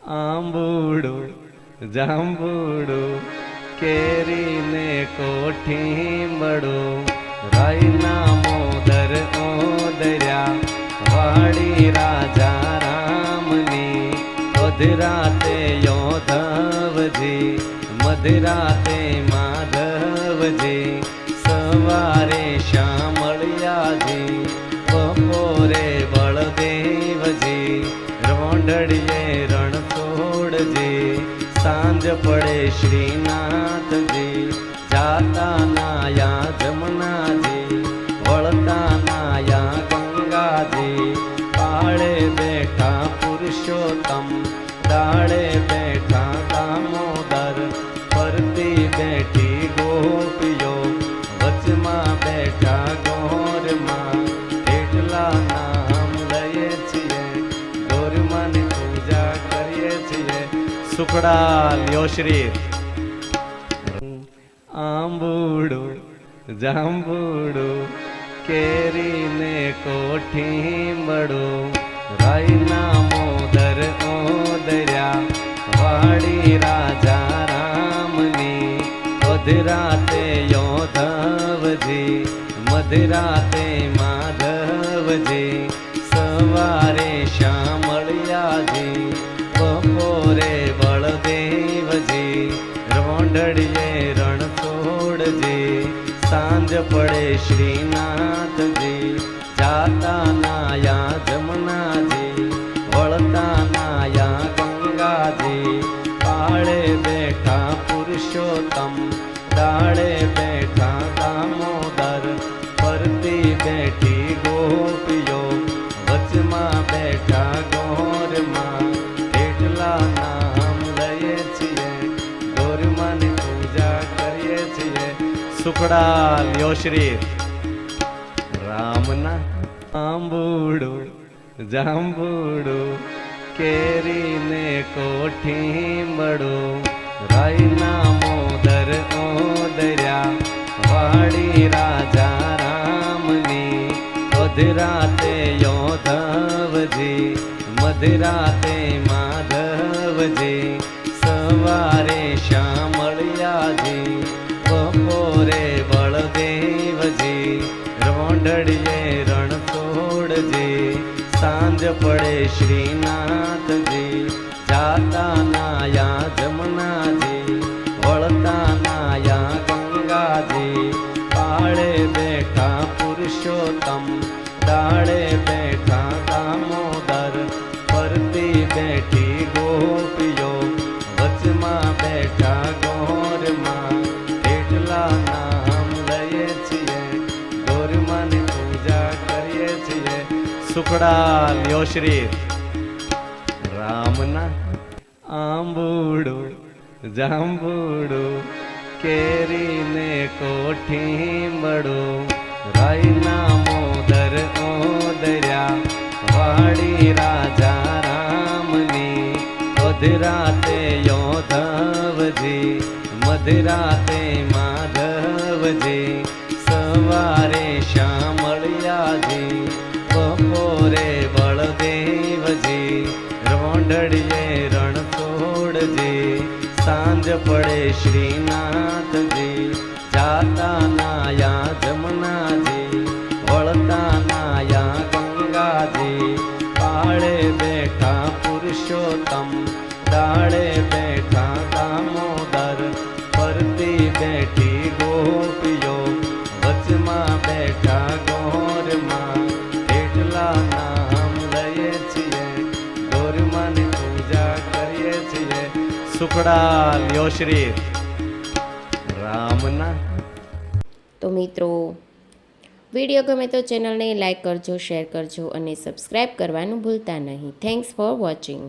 આંબુડું જાંબુડું કેરીને કોઠી મળું રાયના મોદર ઓદર્યા વાડી રાજા રામની મધરાતે યોધવજી મધરાતે માધવજી સવારે શામળિયાજી બપોરે બળદેવજી રોંઢળીએ રણછોડજી સાંજ પડે શ્રીનાથજી જાતા નાયા જમનાજી વળતા નાયા ગંગાજી પાળે બેઠા પુરુષોત્તમ ડાળે બેઠા દામોદર ફરતી બેઠી ગોપીઓ વચમાં બેઠા ગોરમાં એટલા નામ લઈએ છીએ ગોરમાની પૂજા કરીએ છીએ સુખડા લ્યો શ્રી આંબુડું જાંબુડું કેરીને કોઠી મળું રાયના મોદર ઓદર્યા વાડી રાજા રામની મધરાતે યોધવજી મધરાતે માધવજી સવારે શામળિયાજી બપોરે બળદેવજી રોંઢળીએ રણછોડજી સાંજ પડે શ્રીનાથજી જાતા નાયા જમનાજી વળતા નાયા ગંગાજી પાળે બેઠા પુરુષોત્તમ ડાળે બેઠા દામોદર ફરતી બેઠી ગોપીઓ વચમાં બેઠા ગોરમાં એટલા નામ લઈએ છીએ ગોરમાની પૂજા કરીએ છીએ સુખડા લ્યો શ્રી રામના આંબુડું જાંબુડું કેરીને કોઠી મળું રાયના મોદર ઓદર્યા વાડી રાજા રામની મધરાતે યોધવજી મધરાતે માધવજી સવારે શામળિયાજી બપોરે બળદેવજી રોંઢળીએ રણછોડજી સાંજ પડે શ્રીનાથજી જાતા નાયા જમનાજી વળતા નાયા ગંગાજી પાળે બેઠા પુરુષોત્તમ ડાળે બેઠા દામોદર ફરતી બેઠી ગોપીઓ વચમાં બેઠા ગોરમાં એટલા નામ લઈએ છીએ ગોરમાની પૂજા કરીએ છીએ સુખડા લ્યો શ્રી રામના આંબુડું જાંબુડું કેરીને કોઠી મળું રાયના મોદર ઓદર્યા વાડી રાજા રામની મધરાતે યોધવજી મધરાતે માધવજી સવારે શામળિયાજી બપોરે બળદેવજી રોંઢળીએ રણછોડજી સાંજ પડે શ્રીનાથજી જાતા નાયા જમનાજી વળતા નાયા ગંગાજી પાળે બેઠા પુરુષોત્તમ ડાળે બેઠા દામોદર ફરતી બેઠી ગોપીઓ વચમાં બેઠા ગોરમાં એટલા નામ લઈએ છીએ ગોરમાની પૂજા કરીએ છીએ સુખડા લ્યો શ્રી રામના તો મિત્રો વિડીયો ગમે તો ચેનલને લાઈક કરજો, શેર કરજો અને સબસ્ક્રાઈબ કરવાનું ભૂલતા નહીં. Thanks for watching.